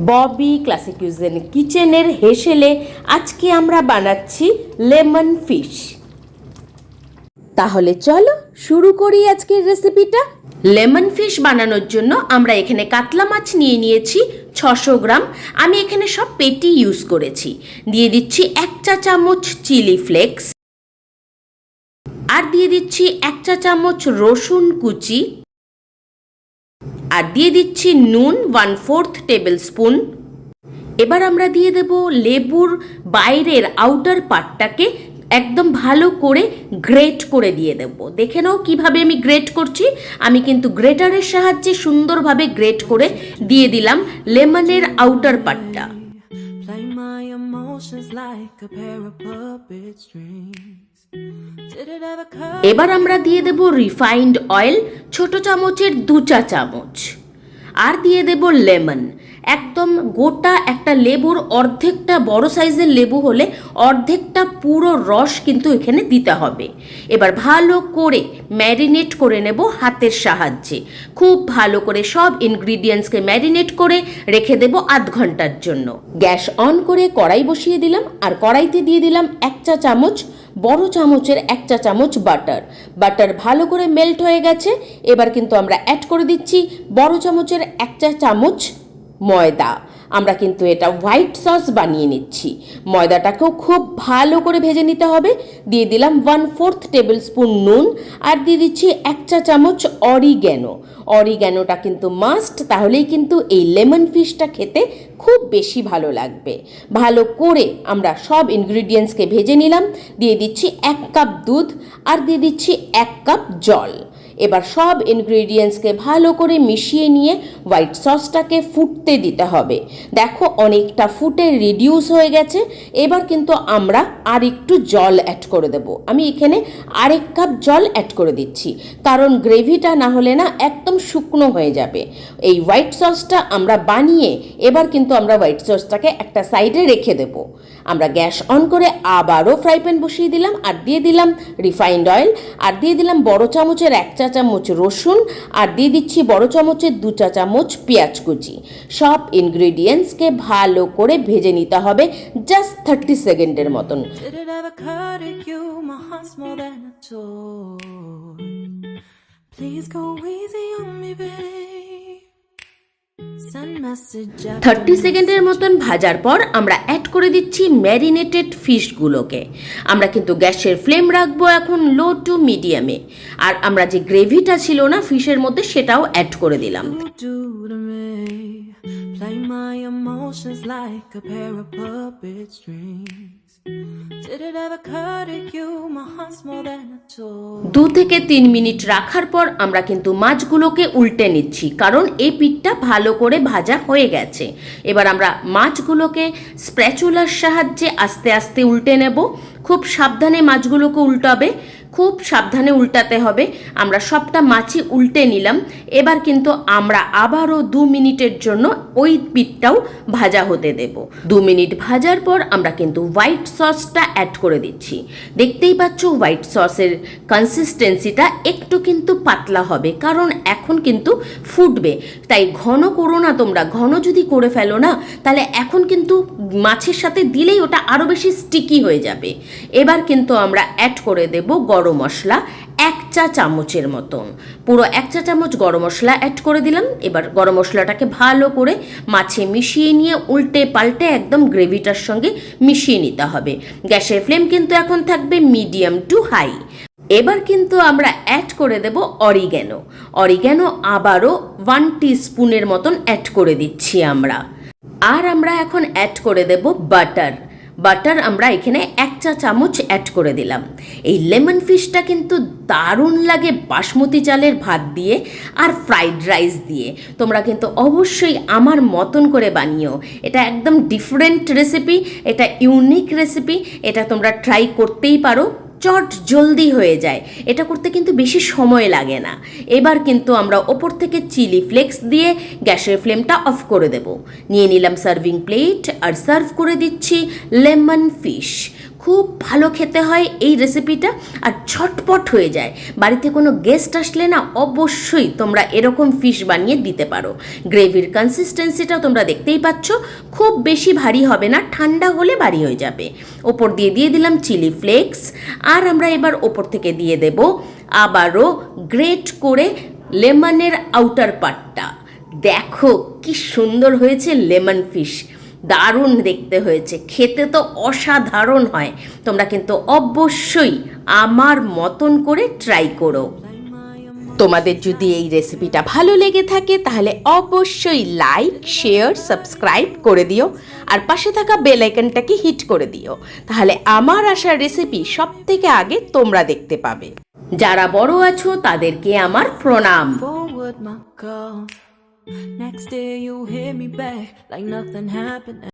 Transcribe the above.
Bobby classic cuisine কিচেনের হেসেলে আজকে আমরা বানাচ্ছি লেমন ফিশ। তাহলে চলো শুরু করি আজকের রেসিপিটা। লেমন ফিশ বানানোর জন্য আমরা এখানে কাতলা মাছ নিয়ে নিয়েছি 600 গ্রাম। আমি এখানে সব পেটি ইউজ করেছি। দিয়ে দিচ্ছি 1 চা চামচ চিলি ফ্লেক্স, আর দিয়ে দিচ্ছি 1 চা চামচ রসুন কুচি, আর দিয়ে দিচ্ছি নুন 1/4 টেবিল স্পুন। এবার আমরা দিয়ে দেব লেবুর বাইরের আউটার পার্টটাকে একদম ভালো করে গ্রেট করে দিয়ে দেব। দেখে নাও কিভাবে আমি গ্রেট করছি। আমি কিন্তু গ্রেটারের সাহায্যে সুন্দরভাবে গ্রেট করে দিয়ে দিলাম লেমনের আউটার পার্টটা। এবার আমরা দিয়ে দেব রিফাইন্ড অয়েল ছোট চামচের 2 চা চামচ, আর দিয়ে দেব লেমন। একদম গোটা একটা লেবুর অর্ধেকটা, বড় সাইজের লেবু হলে অর্ধেকটা পুরো রস কিন্তু এখানে দিতে হবে। এবার ভালো করে ম্যারিনেট করে নেব হাতের সাহায্যে। খুব ভালো করে সব ইনগ্রিডিয়েন্টসকে ম্যারিনেট করে রেখে দেব আধ ঘন্টার জন্য। গ্যাস অন করে কড়াই বসিয়ে দিলাম, আর কড়াইতে দিয়ে দিলাম 1 চা চামচ, বড় চামচের 1 চা চামচ বাটার। বাটার ভালো করে মেল্ট হয়ে গেছে। এবার কিন্তু আমরা অ্যাড করে দিচ্ছি বড় চামচের 1 চা চামচ ময়দা। আমরা কিন্তু এটা হোয়াইট সস বানিয়ে নিচ্ছি। ময়দাটাকেও খুব ভালো করে ভেজে নিতে হবে। দিয়ে দিলাম 1/4 টেবিল স্পুন নুন, আর দিয়ে দিচ্ছি 1 চা চামচ অরিগ্যানো। অরিগ্যানোটা কিন্তু মাস্ট, তাহলেই কিন্তু এই লেমন ফিশটা খেতে খুব বেশি ভালো লাগবে। ভালো করে আমরা সব ইনগ্রিডিয়েন্টসকে ভেজে নিলাম। দিয়ে দিচ্ছি 1 কাপ দুধ, আর দিয়ে দিচ্ছি 1 কাপ জল। এবার সব ইনগ্রিডিয়েন্টসকে ভালো করে মিশিয়ে নিয়ে হোয়াইট সসটাকে ফুটতে দিতে হবে। দেখো অনেকটা ফুটে রিডিউস হয়ে গেছে। এবার কিন্তু আমরা আর একটু জল অ্যাড করে দেব। আমি এখানে আরেক কাপ জল অ্যাড করে দিচ্ছি, কারণ গ্রেভিটা না হলে না একদম শুকনো হয়ে যাবে। এই হোয়াইট সসটা আমরা বানিয়ে এবার কিন্তু আমরা হোয়াইট সসটাকে একটা সাইডে রেখে দেব। আমরা গ্যাস অন করে আবারও ফ্রাই প্যান বসিয়ে দিলাম, আর দিয়ে দিলাম রিফাইন্ড অয়েল, আর দিয়ে দিলাম বড় চামচের 1 চা চামচ রসুন, আর দিয়ে দিচ্ছি বড় চামচের 2 চা চামচ পেঁয়াজ কুচি। সব ইনগ্রিডিয়েন্টসকে ভালো করে ভেজে নিতে হবে জাস্ট 30 সেকেন্ডের মতন। Please go easy on me, babe. 30 সেকেন্ডের মতন ভাজার পর আমরা অ্যাড করে দিচ্ছি ম্যারিনেটেড ফিশগুলোকে। আমরা কিন্তু গ্যাসের ফ্লেম রাখবো এখন লো টু মিডিয়ামে। আর আমরা যে গ্রেভিটা ছিল না ফিশের মধ্যে, সেটাও অ্যাড করে দিলাম। দু থেকে 3 মিনিট রাখার পর আমরা কিন্তু মাছগুলোকে উল্টে নিচ্ছি, কারণ এই পিঠটা ভালো করে ভাজা হয়ে গেছে। এবার আমরা মাছগুলোকে স্প্যাচুলার সাহায্যে আস্তে আস্তে উল্টে নেব। খুব সাবধানে মাছগুলোকে উল্টাবে, খুব সাবধানে উল্টাতে হবে। আমরা সবটা মাছই উল্টে নিলাম। এবার কিন্তু আমরা আবারও 2 মিনিটের জন্য ওই পিঠটাও ভাজা হতে দেব। 2 মিনিট ভাজার পর আমরা কিন্তু হোয়াইট সসটা অ্যাড করে দিচ্ছি। দেখতেই পাচ্ছ হোয়াইট সসের কনসিস্টেন্সিটা একটু কিন্তু পাতলা হবে, কারণ এখন কিন্তু ফুটবে। তাই ঘন করো না তোমরা। ঘন যদি করে ফেলো না, তাহলে এখন কিন্তু মাছের সাথে দিলেই ওটা আরও বেশি স্টিকি হয়ে যাবে। এবার কিন্তু আমরা অ্যাড করে দেব গরম মশলা 1 চা চামচের মতন। পুরো 1 চা চামচ গরম মশলা অ্যাড করে দিলাম। এবার গরম মশলাটাকে ভালো করে মাছে মিশিয়ে নিয়ে উল্টে পাল্টে একদম গ্রেভিটার সঙ্গে মিশিয়ে নিতে হবে। গ্যাসের ফ্লেম কিন্তু এখন থাকবে মিডিয়াম টু হাই। এবার কিন্তু আমরা অ্যাড করে দেব অরিগ্যানো। অরিগ্যানো আবারও 1 টিস্পুনের মতন অ্যাড করে দিচ্ছি আমরা। আর আমরা এখন অ্যাড করে দেব বাটার। বাটার আমরা এখানে 1 চা চামচ অ্যাড করে দিলাম। এই লেমন ফিশটা কিন্তু দারুণ লাগে বাসমতি চালের ভাত দিয়ে আর ফ্রাইড রাইস দিয়ে। তোমরা কিন্তু অবশ্যই আমার মতন করে বানিও। এটা একদম ডিফারেন্ট রেসিপি, এটা ইউনিক রেসিপি। এটা তোমরা ট্রাই করতেই পারো। চট জলদি হয়ে যায়, এটা করতে কিন্তু বেশি সময় লাগে না। এবার কিন্তু আমরা ওপর থেকে চিলি ফ্লেক্স দিয়ে গ্যাসের ফ্লেমটা অফ করে দেব। নিয়ে নিলাম সার্ভিং প্লেট, আর সার্ভ করে দিচ্ছি লেমন ফিশ। খুব ভালো খেতে হয় এই রেসিপিটা, আর ঝটপট হয়ে যায়। বাড়িতে কোনো গেস্ট আসলে না অবশ্যই তোমরা এরকম ফিশ বানিয়ে দিতে পারো। গ্রেভির কনসিস্টেন্সিটাও তোমরা দেখতেই পাচ্ছ, খুব বেশি ভারী হবে না, ঠান্ডা হলে ভারী হয়ে যাবে। ওপর দিয়ে দিলাম চিলি ফ্লেক্স, আর আমরা এবার ওপর থেকে দিয়ে দেব আবারও গ্রেট করে লেমনের আউটার পার্টটা। দেখো কি সুন্দর হয়েছে লেমন ফিশ, দারুণ দেখতে হয়েছে, খেতে তো অসাধারণ হয়। তোমরা কিন্তু অবশ্যই আমার মতন করে ট্রাই করো। তোমাদের যদি এই রেসিপিটা ভালো লেগে থাকে তাহলে অবশ্যই লাইক, শেয়ার, সাবস্ক্রাইব করে দিও, আর পাশে থাকা বেল আইকনটাকে হিট করে দিও, তাহলে আমার আসার রেসিপি সব থেকে আগে তোমরা দেখতে পাবে। যারা বড় আছো তাদেরকে আমার প্রণাম। Next day you hit me back like nothing happened.